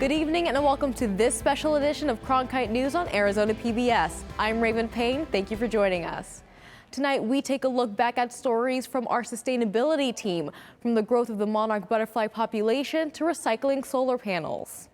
Good evening and welcome to this special edition of Cronkite News on Arizona PBS. I'm Raven Payne. Thank you for joining us. Tonight, we take a look back at stories from our sustainability team, from the growth of the monarch butterfly population to recycling solar panels.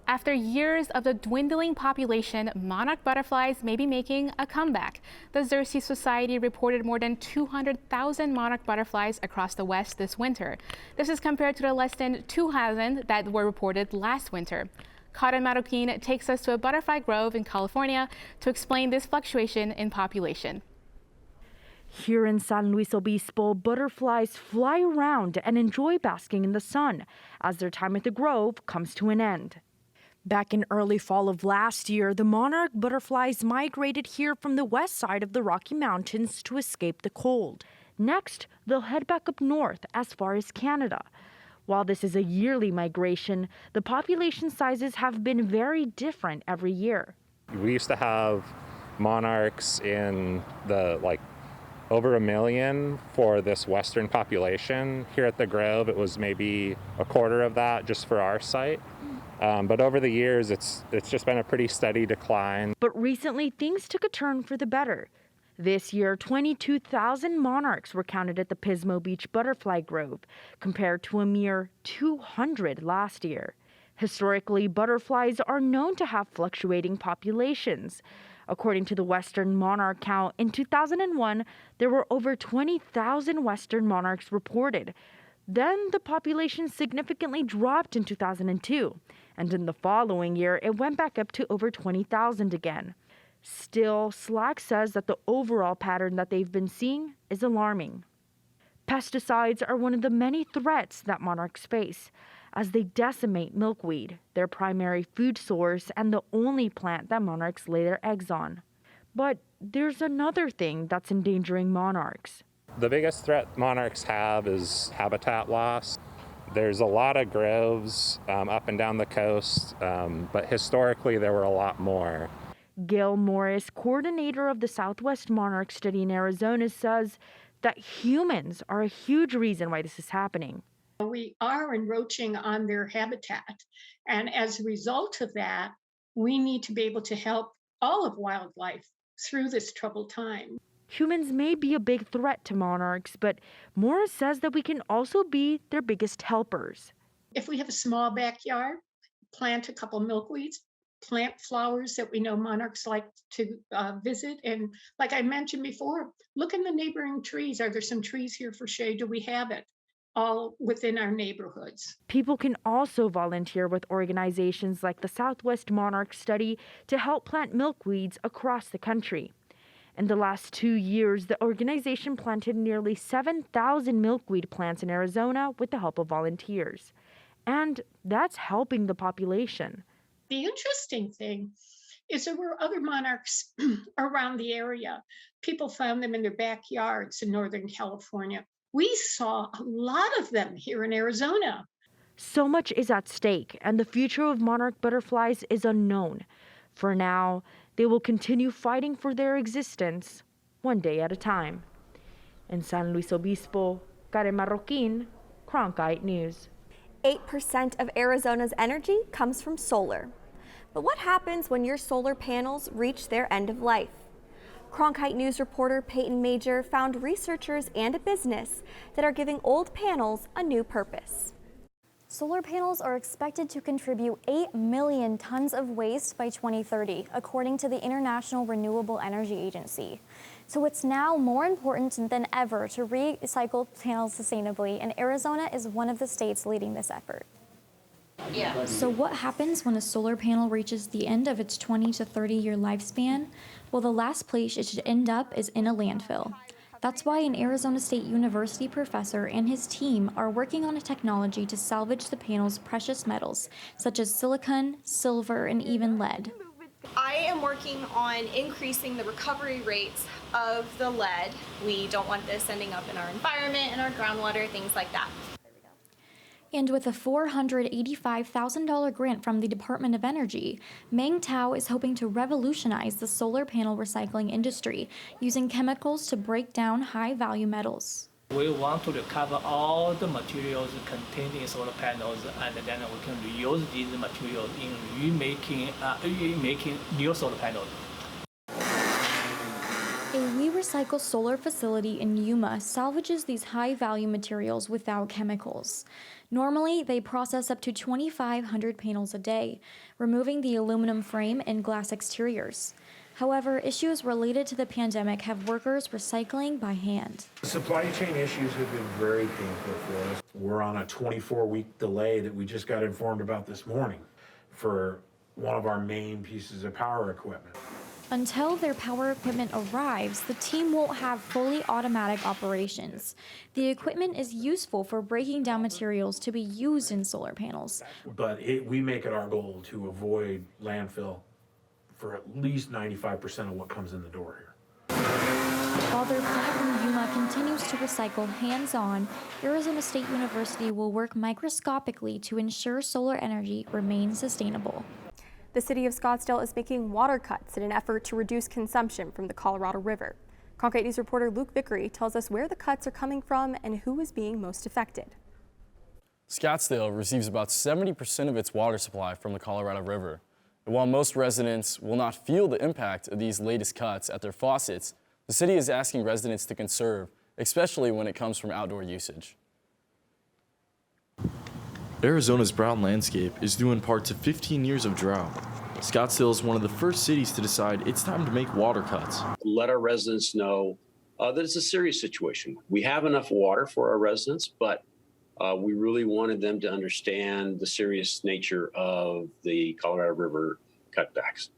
After years of the dwindling population, monarch butterflies may be making a comeback. The Xerces Society reported more than 200,000 monarch butterflies across the West this winter. This is compared to the less than 2,000 that were reported last winter. Karen Marroquin takes us to a butterfly grove in California to explain this fluctuation in population. Here in San Luis Obispo, butterflies fly around and enjoy basking in the sun as their time at the grove comes to an end. Back in early fall of last year, the monarch butterflies migrated here from the west side of the Rocky Mountains to escape the cold. Next, they'll head back up north as far as Canada. While this is a yearly migration, the population sizes have been very different every year. We used to have monarchs in the over 1 million for this western population. Here at the Grove, it was maybe a quarter of that just for our site. But over the years, it's just been a pretty steady decline. But recently, things took a turn for the better. This year, 22,000 monarchs were counted at the Pismo Beach Butterfly Grove, compared to a mere 200 last year. Historically, butterflies are known to have fluctuating populations. According to the Western monarch count, in 2001, there were over 20,000 Western monarchs reported. Then the population significantly dropped in 2002, and in the following year, it went back up to over 20,000 again. Still, SLAC says that the overall pattern that they've been seeing is alarming. Pesticides are one of the many threats that monarchs face, as they decimate milkweed, their primary food source and the only plant that monarchs lay their eggs on. But there's another thing that's endangering monarchs. The biggest threat monarchs have is habitat loss. There's a lot of groves up and down the coast, but historically there were a lot more. Gail Morris, coordinator of the Southwest Monarch Study in Arizona, says that humans are a huge reason why this is happening. We are encroaching on their habitat, and as a result of that, we need to be able to help all of wildlife through this troubled time. Humans may be a big threat to monarchs, but Morris says that we can also be their biggest helpers. If we have a small backyard, plant a couple milkweeds, plant flowers that we know monarchs like to visit. And like I mentioned before, look in the neighboring trees. Are there some trees here for shade? Do we have it? All within our neighborhoods. People can also volunteer with organizations like the Southwest Monarch Study to help plant milkweeds across the country. In the last 2 years, the organization planted nearly 7,000 milkweed plants in Arizona with the help of volunteers. And that's helping the population. The interesting thing is there were other monarchs around the area. People found them in their backyards in Northern California. We saw a lot of them here in Arizona. So much is at stake, and the future of monarch butterflies is unknown. For now, they will continue fighting for their existence, one day at a time. In San Luis Obispo, Karen Marroquin, Cronkite News. 8% of Arizona's energy comes from solar. But what happens when your solar panels reach their end of life? Cronkite News reporter Peyton Major found researchers and a business that are giving old panels a new purpose. Solar panels are expected to contribute 8 million tons of waste by 2030, according to the International Renewable Energy Agency. So it's now more important than ever to recycle panels sustainably, and Arizona is one of the states leading this effort. So what happens when a solar panel reaches the end of its 20 to 30-year lifespan? Well, the last place it should end up is in a landfill. That's why an Arizona State University professor and his team are working on a technology to salvage the panel's precious metals, such as silicon, silver, and even lead. I am working on increasing the recovery rates of the lead. We don't want this ending up in our environment, in our groundwater, things like that. And with a $485,000 grant from the Department of Energy, Meng Tao is hoping to revolutionize the solar panel recycling industry using chemicals to break down high-value metals. We want to recover all the materials contained in solar panels, and then we can reuse these materials in making new solar panels. A We Recycle solar facility in Yuma salvages these high-value materials without chemicals. Normally, they process up to 2,500 panels a day, removing the aluminum frame and glass exteriors. However, issues related to the pandemic have workers recycling by hand. Supply chain issues have been very painful for us. We're on a 24-week delay that we just got informed about this morning for one of our main pieces of power equipment. Until their power equipment arrives, the team won't have fully automatic operations. The equipment is useful for breaking down materials to be used in solar panels. But we make it our goal to avoid landfill for at least 95% of what comes in the door here. While their plant in Yuma continues to recycle hands-on, Arizona State University will work microscopically to ensure solar energy remains sustainable. The city of Scottsdale is making water cuts in an effort to reduce consumption from the Colorado River. Cronkite News reporter Luke Vickery tells us where the cuts are coming from and who is being most affected. Scottsdale receives about 70% of its water supply from the Colorado River. And while most residents will not feel the impact of these latest cuts at their faucets, the city is asking residents to conserve, especially when it comes from outdoor usage. Arizona's brown landscape is due in part to 15 years of drought. Scottsdale is one of the first cities to decide it's time to make water cuts. Let our residents know that it's a serious situation. We have enough water for our residents, but we really wanted them to understand the serious nature of the Colorado River cutbacks.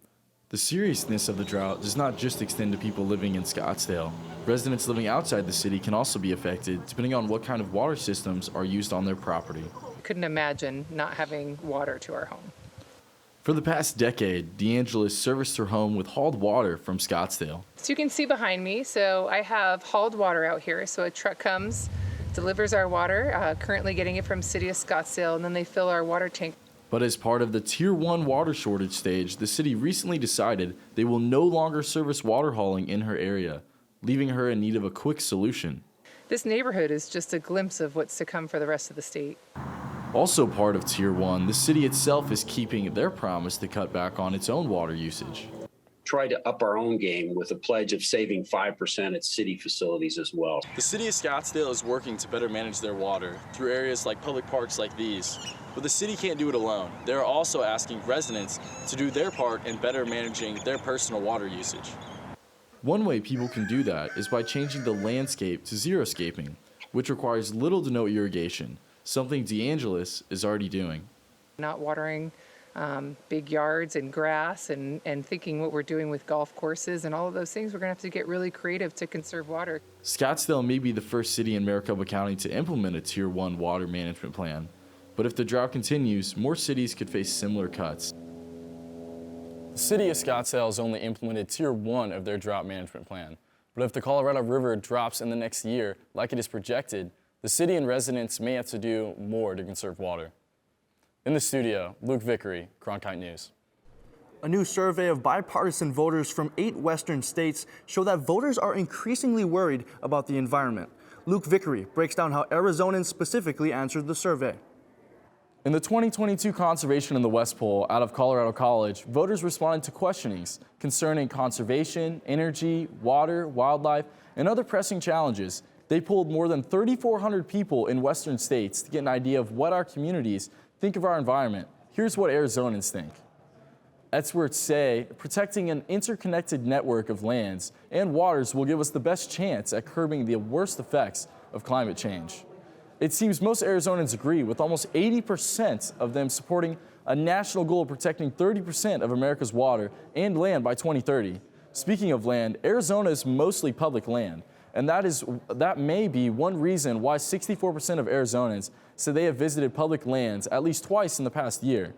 The seriousness of the drought does not just extend to people living in Scottsdale. Residents living outside the city can also be affected, depending on what kind of water systems are used on their property. Couldn't imagine not having water to our home. For the past decade, DeAngelis serviced her home with hauled water from Scottsdale. So you can see behind me, so I have hauled water out here. So a truck comes, delivers our water, currently getting it from City of Scottsdale, and then they fill our water tank. But as part of the Tier 1 water shortage stage, the city recently decided they will no longer service water hauling in her area, leaving her in need of a quick solution. This neighborhood is just a glimpse of what's to come for the rest of the state. Also part of Tier 1, the city itself is keeping their promise to cut back on its own water usage. Try to up our own game with a pledge of saving 5% at city facilities as well. The city of Scottsdale is working to better manage their water through areas like public parks like these. But the city can't do it alone. They're also asking residents to do their part in better managing their personal water usage. One way people can do that is by changing the landscape to xeriscaping, which requires little to no irrigation, something DeAngelis is already doing. Not watering big yards and grass and thinking what we're doing with golf courses and all of those things, we're going to have to get really creative to conserve water. Scottsdale may be the first city in Maricopa County to implement a Tier 1 water management plan. But if the drought continues, more cities could face similar cuts. The city of Scottsdale has only implemented Tier 1 of their drought management plan. But if the Colorado River drops in the next year, like it is projected, the city and residents may have to do more to conserve water. In the studio, Luke Vickery, Cronkite News. A new survey of bipartisan voters from 8 western states show that voters are increasingly worried about the environment. Luke Vickery breaks down how Arizonans specifically answered the survey. In the 2022 Conservation in the West poll out of Colorado College, voters responded to questionings concerning conservation, energy, water, wildlife, and other pressing challenges. They polled more than 3,400 people in western states to get an idea of what our communities think of our environment. Here's what Arizonans think. Experts say protecting an interconnected network of lands and waters will give us the best chance at curbing the worst effects of climate change. It seems most Arizonans agree, with almost 80% of them supporting a national goal of protecting 30% of America's water and land by 2030. Speaking of land, Arizona is mostly public land, and that may be one reason why 64% of Arizonans say they have visited public lands at least twice in the past year.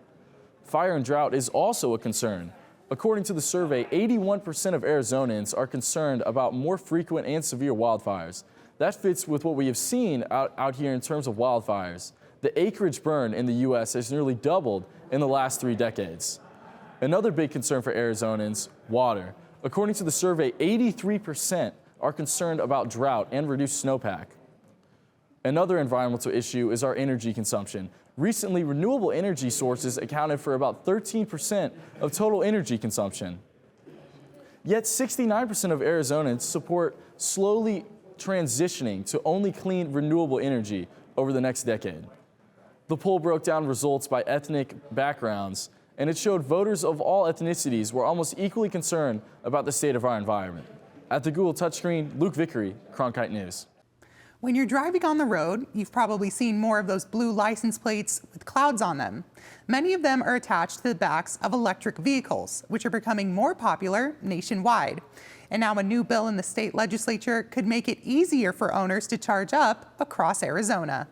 Fire and drought is also a concern. According to the survey, 81% of Arizonans are concerned about more frequent and severe wildfires. That fits with what we have seen out here in terms of wildfires. The acreage burn in the U.S. has nearly doubled in the last 3 decades. Another big concern for Arizonans, water. According to the survey, 83% are concerned about drought and reduced snowpack. Another environmental issue is our energy consumption. Recently, renewable energy sources accounted for about 13% of total energy consumption. Yet 69% of Arizonans support slowly transitioning to only clean renewable energy over the next decade. The poll broke down results by ethnic backgrounds, and it showed voters of all ethnicities were almost equally concerned about the state of our environment. At the Google touchscreen, Luke Vickery, Cronkite News. When you're driving on the road, you've probably seen more of those blue license plates with clouds on them. Many of them are attached to the backs of electric vehicles, which are becoming more popular nationwide. And now a new bill in the state legislature could make it easier for owners to charge up across Arizona.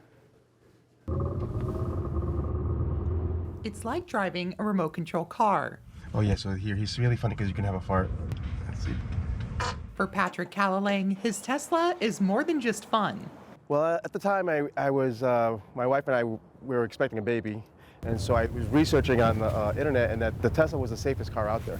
It's like driving a remote control car. Oh yeah, so here he's really funny because you can have a fart. Let's see. For Patrick Callalang, his Tesla is more than just fun. Well, at the time I was, my wife and I, we were expecting a baby. And so I was researching on the internet, and that the Tesla was the safest car out there.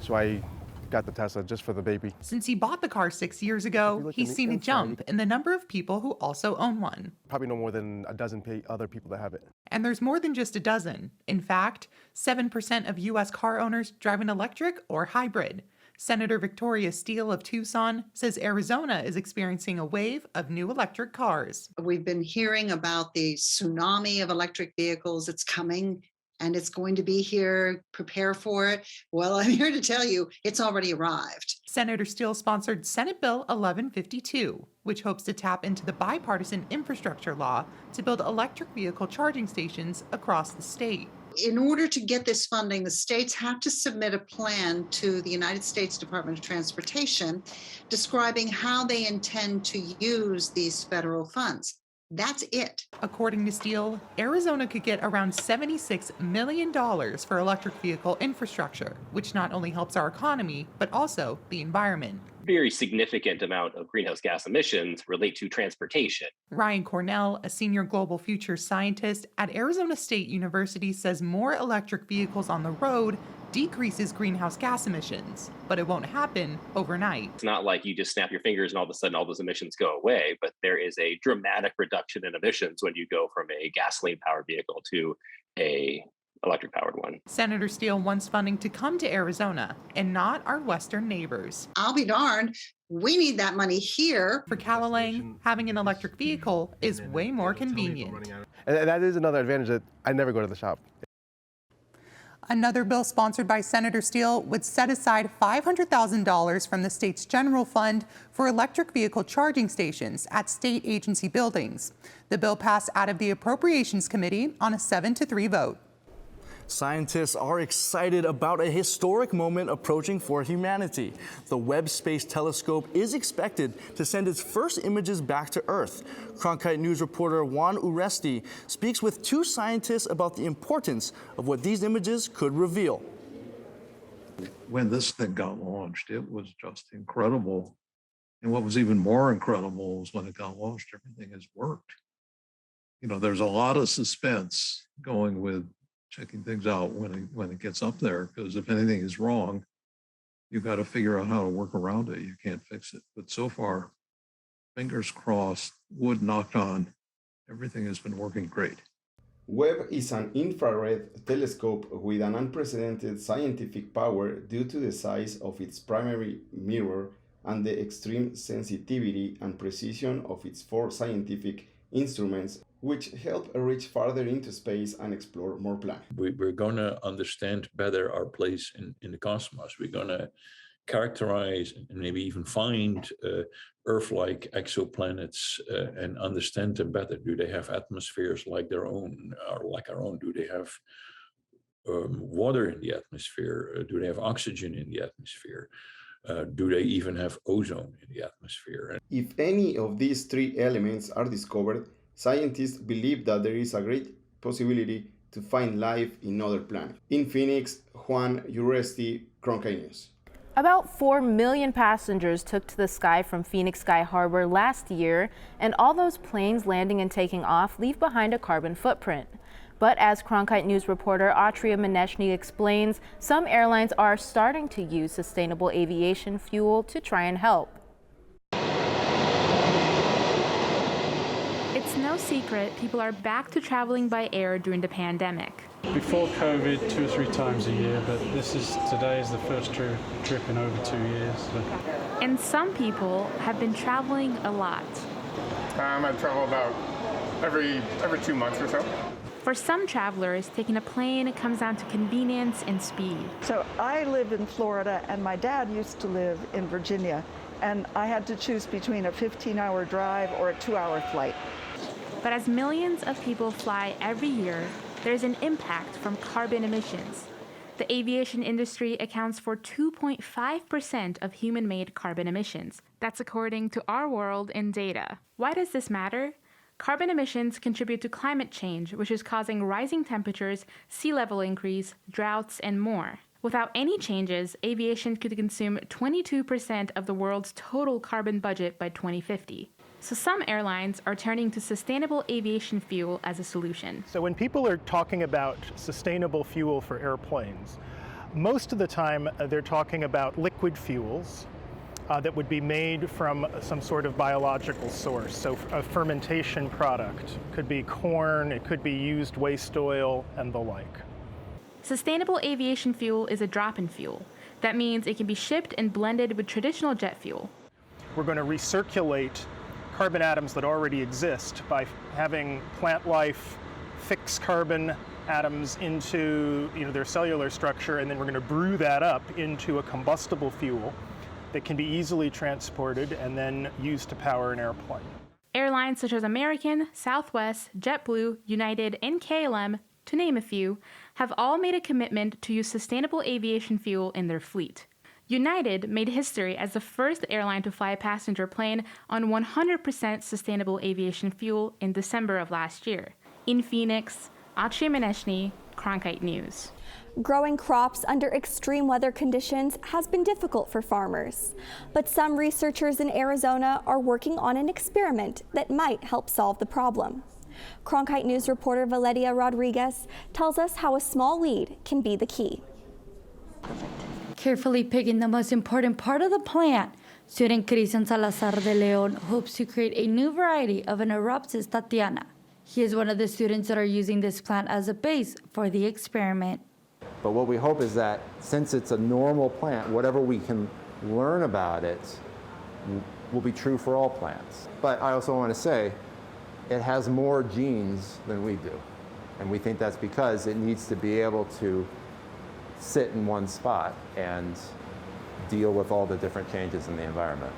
So I got the Tesla just for the baby. Since he bought the car 6 years ago, he's seen a jump in the number of people who also own one. Probably no more than a dozen other people that have it. And there's more than just a dozen. In fact, 7% of U.S. car owners drive an electric or hybrid. Senator Victoria Steele of Tucson says Arizona is experiencing a wave of new electric cars. We've been hearing about the tsunami of electric vehicles. It's coming and it's going to be here. Prepare for it. Well, I'm here to tell you it's already arrived. Senator Steele sponsored Senate Bill 1152, which hopes to tap into the bipartisan infrastructure law to build electric vehicle charging stations across the state. In order to get this funding, the states have to submit a plan to the United States Department of Transportation describing how they intend to use these federal funds. That's it. According to Steele, Arizona could get around $76 million for electric vehicle infrastructure, which not only helps our economy, but also the environment. Very significant amount of greenhouse gas emissions relate to transportation. Ryan Cornell, a senior global futures scientist at Arizona State University, says more electric vehicles on the road decreases greenhouse gas emissions, but it won't happen overnight. It's not like you just snap your fingers and all of a sudden all those emissions go away, but there is a dramatic reduction in emissions when you go from a gasoline-powered vehicle to a electric-powered one. Senator Steele wants funding to come to Arizona and not our western neighbors. I'll be darned. We need that money here. For Callalang, having an electric vehicle is way more convenient. And that is another advantage, that I never go to the shop. Another bill sponsored by Senator Steele would set aside $500,000 from the state's general fund for electric vehicle charging stations at state agency buildings. The bill passed out of the Appropriations Committee on a 7-3 vote. Scientists are excited about a historic moment approaching for humanity. The Webb Space Telescope is expected to send its first images back to Earth. Cronkite News reporter Juan Uresti speaks with two scientists about the importance of what these images could reveal. When this thing got launched, it was just incredible. And what was even more incredible was when it got launched, everything has worked. You know, there's a lot of suspense going with checking things out when it gets up there, because if anything is wrong, you've got to figure out how to work around it. You can't fix it. But so far, fingers crossed, wood knocked on, everything has been working great. Webb is an infrared telescope with an unprecedented scientific power due to the size of its primary mirror and the extreme sensitivity and precision of its 4 scientific instruments, which help reach farther into space and explore more planets. We're going to understand better our place in the cosmos. We're going to characterize and maybe even find Earth-like exoplanets and understand them better. Do they have atmospheres like their own, or like our own? Do they have water in the atmosphere? Do they have oxygen in the atmosphere? Do they even have ozone in the atmosphere? If any of these 3 elements are discovered, scientists believe that there is a great possibility to find life in other planets. In Phoenix, Juan Uresti, Cronkite News. About 4 million passengers took to the sky from Phoenix Sky Harbor last year, and all those planes landing and taking off leave behind a carbon footprint. But as Cronkite News reporter Atria Maneshny explains, some airlines are starting to use sustainable aviation fuel to try and help. It's It's no secret people are back to traveling by air during the pandemic. Before COVID, 2 or 3 times a year, but today is the first trip in over 2 years. So. And some people have been traveling a lot. I travel about every 2 months or so. For some travelers, taking a plane comes down to convenience and speed. So I live in Florida, and my dad used to live in Virginia, and I had to choose between a 15-hour drive or a 2-hour flight. But as millions of people fly every year, there's an impact from carbon emissions. The aviation industry accounts for 2.5% of human-made carbon emissions. That's according to Our World in data. Why does this matter? Carbon emissions contribute to climate change, which is causing rising temperatures, sea level increase, droughts, and more. Without any changes, aviation could consume 22% of the world's total carbon budget by 2050. So some airlines are turning to sustainable aviation fuel as a solution. So when people are talking about sustainable fuel for airplanes, most of the time they're talking about liquid fuels that would be made from some sort of biological source. So a fermentation product could be corn, it could be used waste oil, and the like. Sustainable aviation fuel is a drop-in fuel. That means it can be shipped and blended with traditional jet fuel. We're going to recirculate carbon atoms that already exist by having plant life fix carbon atoms into their cellular structure, and then we're going to brew that up into a combustible fuel that can be easily transported and then used to power an airplane. Airlines such as American, Southwest, JetBlue, United, and KLM, to name a few, have all made a commitment to use sustainable aviation fuel in their fleet. United made history as the first airline to fly a passenger plane on 100% sustainable aviation fuel in December of last year. In Phoenix, Atria Meneshny, Cronkite News. Growing crops under extreme weather conditions has been difficult for farmers, but some researchers in Arizona are working on an experiment that might help solve the problem. Cronkite News reporter Valeria Rodriguez tells us how a small weed can be the key. Carefully picking the most important part of the plant, student Cristian Salazar de Leon hopes to create a new variety of an Aropsis Tatiana. He is one of the students that are using this plant as a base for the experiment. But what we hope is that since it's a normal plant, whatever we can learn about it will be true for all plants. But I also want to say, it has more genes than we do. And we think that's because it needs to be able to sit in one spot and deal with all the different changes in the environment.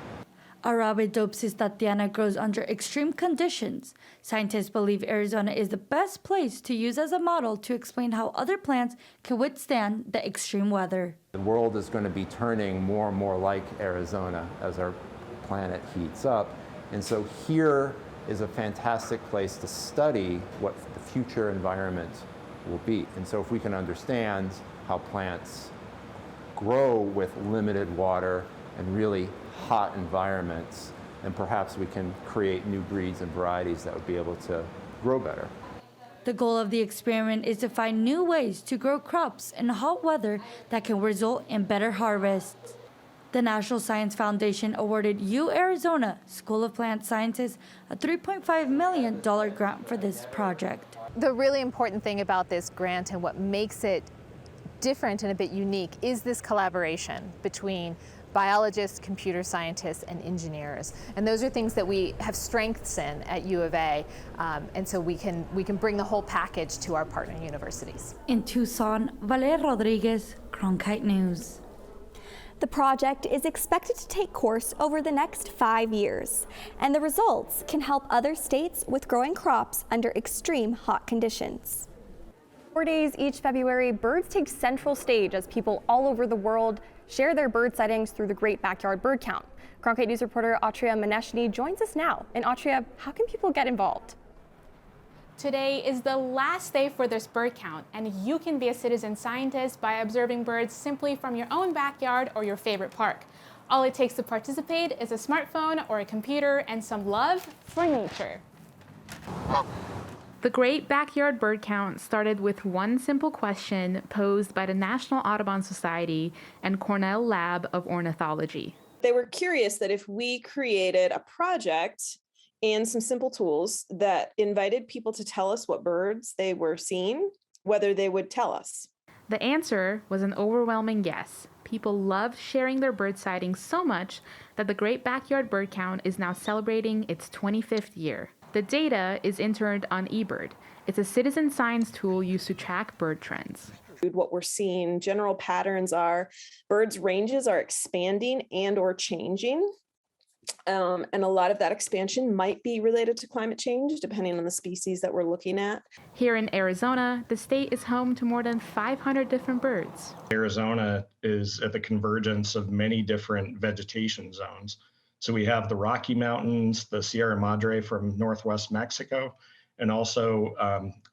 Arabidopsis Tatiana grows under extreme conditions. Scientists believe Arizona is the best place to use as a model to explain how other plants can withstand the extreme weather. The world is going to be turning more and more like Arizona as our planet heats up. And so here is a fantastic place to study what the future environment will be. And so if we can understand how plants grow with limited water and really hot environments, and perhaps we can create new breeds and varieties that would be able to grow better. The goal of the experiment is to find new ways to grow crops in hot weather that can result in better harvests. The National Science Foundation awarded U-Arizona School of Plant Sciences a $3.5 million grant for this project. The really important thing about this grant and what makes it different and a bit unique is this collaboration between biologists, computer scientists, and engineers. And those are things that we have strengths in at U of A, and so we can bring the whole package to our partner universities. In Tucson, Valeria Rodriguez, Cronkite News. The project is expected to take course over the next 5 years, and the results can help other states with growing crops under extreme hot conditions. 4 days each February, birds take central stage as people all over the world share their bird sightings through the Great Backyard Bird Count. Cronkite News reporter Atria Meneshny joins us now. And Atria, how can people get involved? Today is the last day for this bird count, and you can be a citizen scientist by observing birds simply from your own backyard or your favorite park. All it takes to participate is a smartphone or a computer and some love for nature. The Great Backyard Bird Count started with one simple question posed by the National Audubon Society and Cornell Lab of Ornithology. They were curious that if we created a project and some simple tools that invited people to tell us what birds they were seeing, whether they would tell us. The answer was an overwhelming yes. People loved sharing their bird sightings so much that the Great Backyard Bird Count is now celebrating its 25th year. The data is interned on eBird. It's a citizen science tool used to track bird trends. What we're seeing, general patterns are birds' ranges are expanding and or changing. And a lot of that expansion might be related to climate change, depending on the species that we're looking at. Here in Arizona, the state is home to more than 500 different birds. Arizona is at the convergence of many different vegetation zones. So we have the Rocky Mountains, the Sierra Madre from northwest Mexico, and also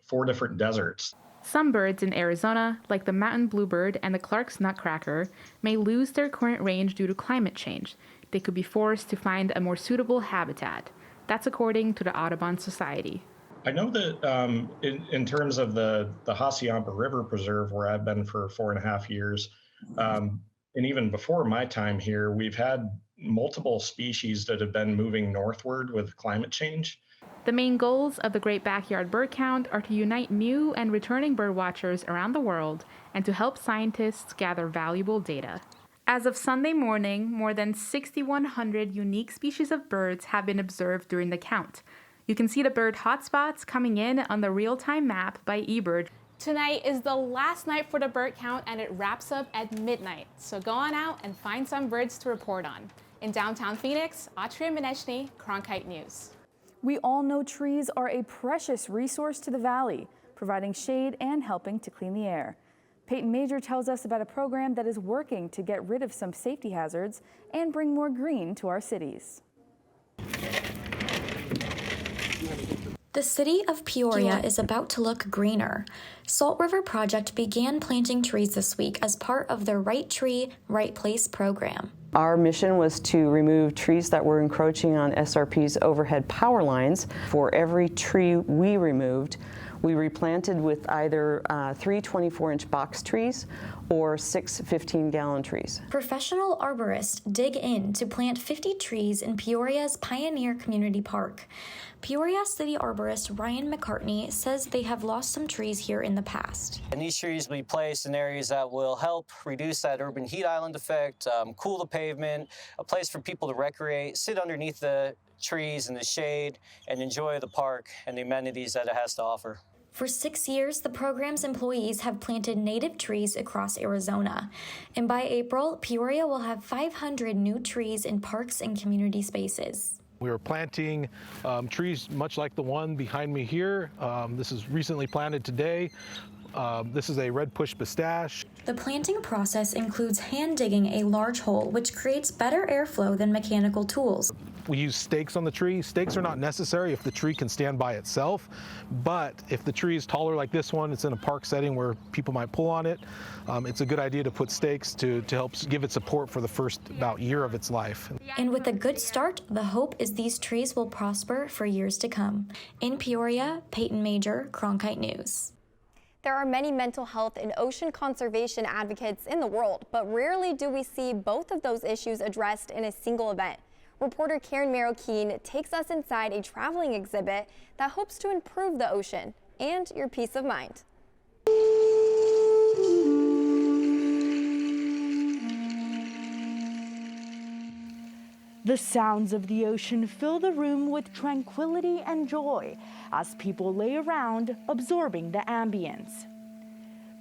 4 different deserts. Some birds in Arizona, like the mountain bluebird and the Clark's nutcracker, may lose their current range due to climate change. They could be forced to find a more suitable habitat. That's according to the Audubon Society. I know that in terms of the Hassayampa River Preserve, where I've been for 4.5 years, and even before my time here, we've had multiple species that have been moving northward with climate change. The main goals of the Great Backyard Bird Count are to unite new and returning birdwatchers around the world and to help scientists gather valuable data. As of Sunday morning, more than 6,100 unique species of birds have been observed during the count. You can see the bird hotspots coming in on the real-time map by eBird. Tonight is the last night for the bird count, and it wraps up at midnight. So go on out and find some birds to report on. In downtown Phoenix, Atria Menechny, Cronkite News. We all know trees are a precious resource to the valley, providing shade and helping to clean the air. Peyton Major tells us about a program that is working to get rid of some safety hazards and bring more green to our cities. The city of Peoria is about to look greener. Salt River Project began planting trees this week as part of their Right Tree, Right Place program. Our mission was to remove trees that were encroaching on SRP's overhead power lines. For every tree we removed, we replanted with either 3 24-inch box trees or 6 15-gallon trees. Professional arborists dig in to plant 50 trees in Peoria's Pioneer Community Park. Peoria City arborist Ryan McCartney says they have lost some trees here in the past. And these trees will be placed in areas that will help reduce that urban heat island effect, cool the pavement, a place for people to recreate, sit underneath the trees in the shade, and enjoy the park and the amenities that it has to offer. For 6 years, the program's employees have planted native trees across Arizona. And by April, Peoria will have 500 new trees in parks and community spaces. We are planting trees much like the one behind me here. This is recently planted today. This is a red push pistache. The planting process includes hand digging a large hole, which creates better airflow than mechanical tools. We use stakes on the tree. Stakes are not necessary if the tree can stand by itself, but if the tree is taller like this one, it's in a park setting where people might pull on it, it's a good idea to put stakes to help give it support for the first about year of its life. And with a good start, the hope is these trees will prosper for years to come. In Peoria, Peyton Major, Cronkite News. There are many mental health and ocean conservation advocates in the world, but rarely do we see both of those issues addressed in a single event. Reporter Karen Merrill-Keene takes us inside a traveling exhibit that hopes to improve the ocean and your peace of mind. The sounds of the ocean fill the room with tranquility and joy as people lay around absorbing the ambience.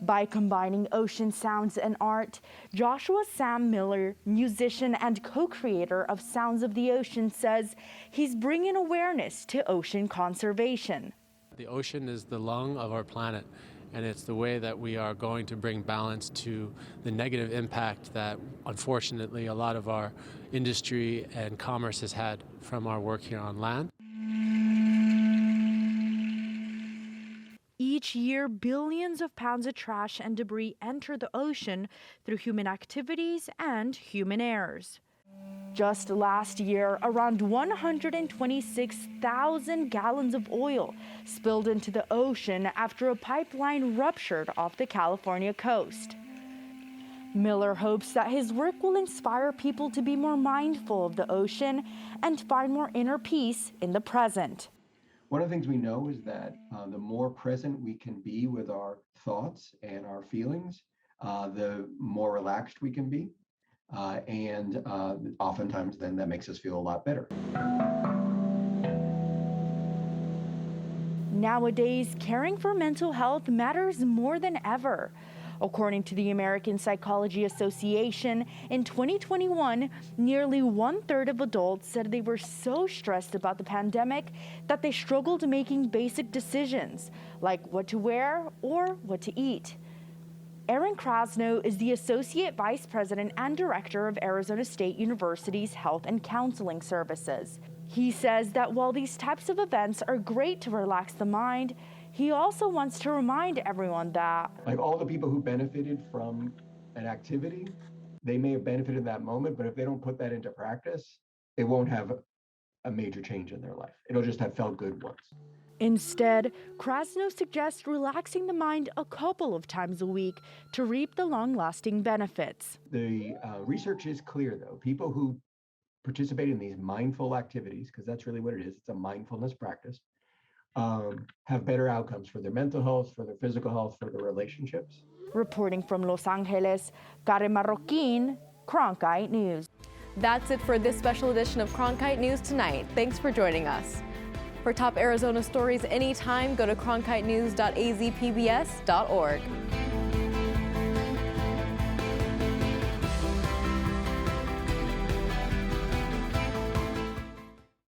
By combining ocean sounds and art, Joshua Sam Miller, musician and co-creator of Sounds of the Ocean, says he's bringing awareness to ocean conservation. The ocean is the lung of our planet, and it's the way that we are going to bring balance to the negative impact that, unfortunately, a lot of our industry and commerce has had from our work here on land. Each year, billions of pounds of trash and debris enter the ocean through human activities and human errors. Just last year, around 126,000 gallons of oil spilled into the ocean after a pipeline ruptured off the California coast. Miller hopes that his work will inspire people to be more mindful of the ocean and find more inner peace in the present. One of the things we know is that the more present we can be with our thoughts and our feelings, the more relaxed we can be. And oftentimes then that makes us feel a lot better. Nowadays, caring for mental health matters more than ever. According to the American Psychology Association, in 2021, nearly 1/3 of adults said they were so stressed about the pandemic that they struggled making basic decisions, like what to wear or what to eat. Aaron Krasno is the Associate Vice President and Director of Arizona State University's Health and Counseling Services. He says that while these types of events are great to relax the mind, he also wants to remind everyone that, like, all the people who benefited from an activity, they may have benefited in that moment, but if they don't put that into practice, it won't have a major change in their life. It'll just have felt good once. Instead, Krasno suggests relaxing the mind a couple of times a week to reap the long-lasting benefits. The research is clear, though. People who participate in these mindful activities, because that's really what it is, it's a mindfulness practice, have better outcomes for their mental health, for their physical health, for their relationships. Reporting from Los Angeles, Karen Marroquin, Cronkite News. That's it for this special edition of Cronkite News Tonight. Thanks for joining us. For top Arizona stories anytime, go to cronkitenews.azpbs.org.